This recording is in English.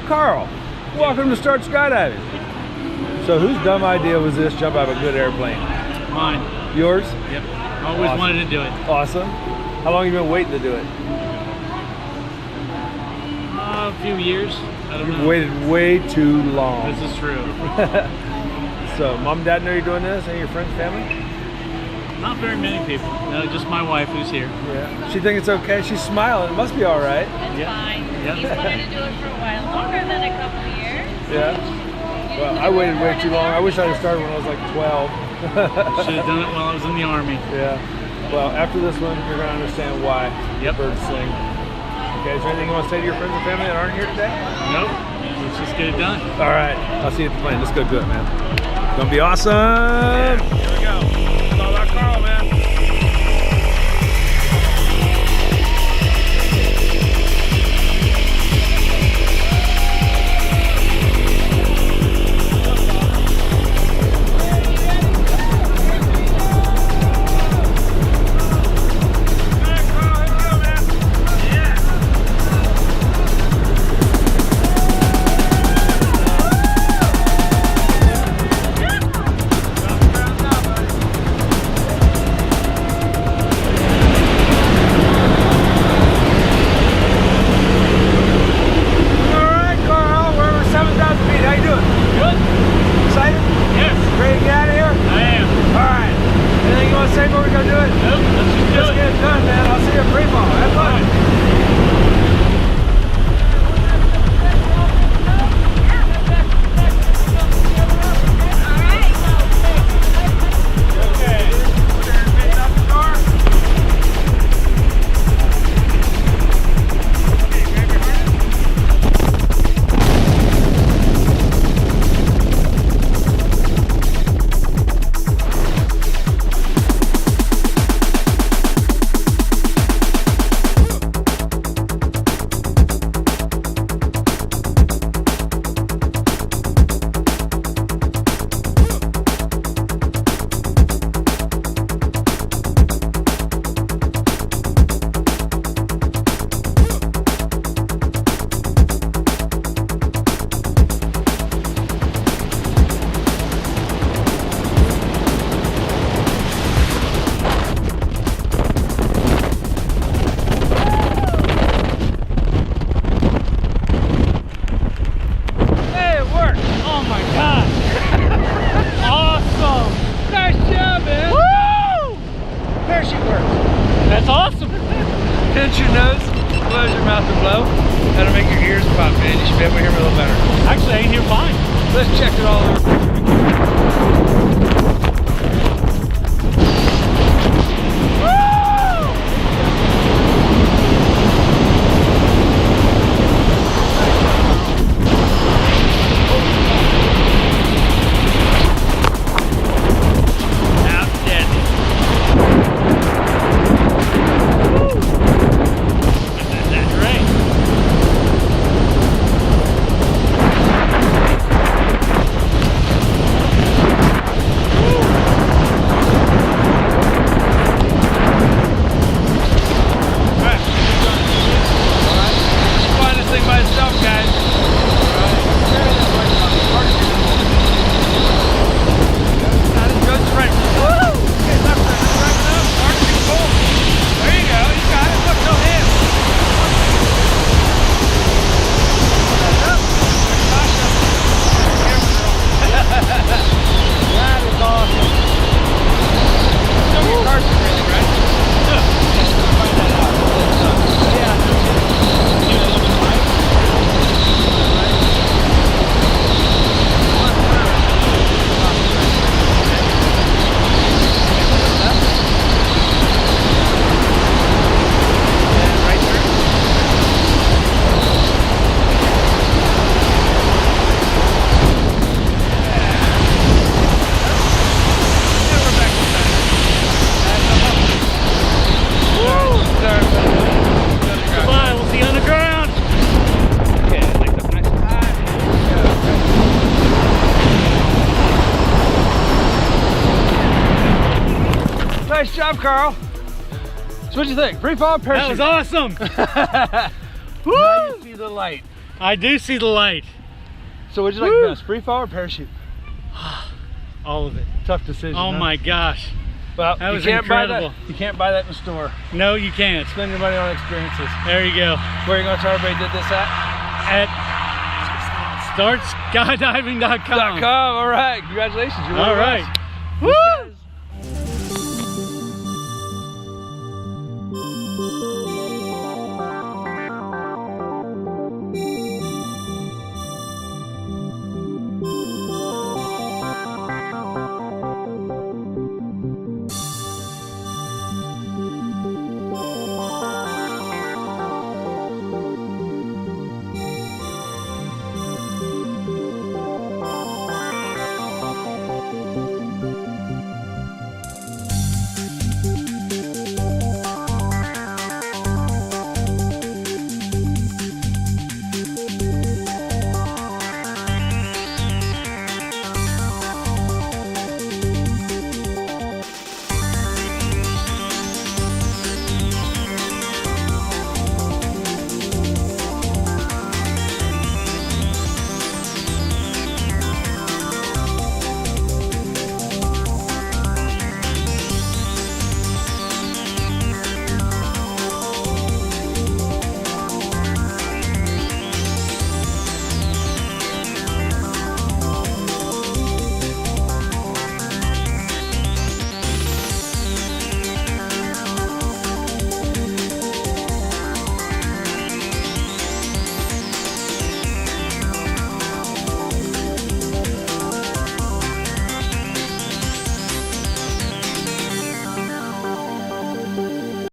Carl, welcome to Start Skydiving. So whose dumb idea was this, jump out of a good airplane? Mine. Yours? Yep. Always Awesome. wanted to do it. Awesome. How long have you been waiting to do it? A few years. I don't You've know. waited way too long. This is true. So, mom and dad know you're doing this? Any of your friends, family? Not very many people. No, just my wife who's here. Yeah. She think it's okay? She's smiling. It must be all right. It's Yeah. fine. Yeah. He's wanted to do it for a while, longer than a couple of years. Yeah. Well, I waited way too long. I wish I'd have started when I was like 12. Should have done it while I was in the Army. Yeah. Well, after this one, you're going to understand why birds sing. Okay, is there anything you want to say to your friends and family that aren't here today? Nope. Let's just get it done. All right. I'll see you at the plane. Let's go do it, man. It's going to be awesome. Yeah, here we go. It's all about Carl, man. That's awesome. Pinch your nose, close your mouth and blow. That'll make your ears pop, man. You should be able to hear me a little better. Actually, I can hear fine. Let's check it all over. Nice job, Carl. So what'd you think? Free fall parachute? That was awesome. Now you see the light. I do see the light. So would you like Woo! best, free fall or parachute? All of it. Tough decision. Oh huh? my gosh. Well, That was you can't incredible. buy that. You can't buy that in the store. No, you can't. Spend your money on experiences. There you go. Where are you going to tell everybody did this at? At startskydiving.com. .com. All right. Congratulations. You're All winning right. us. Woo!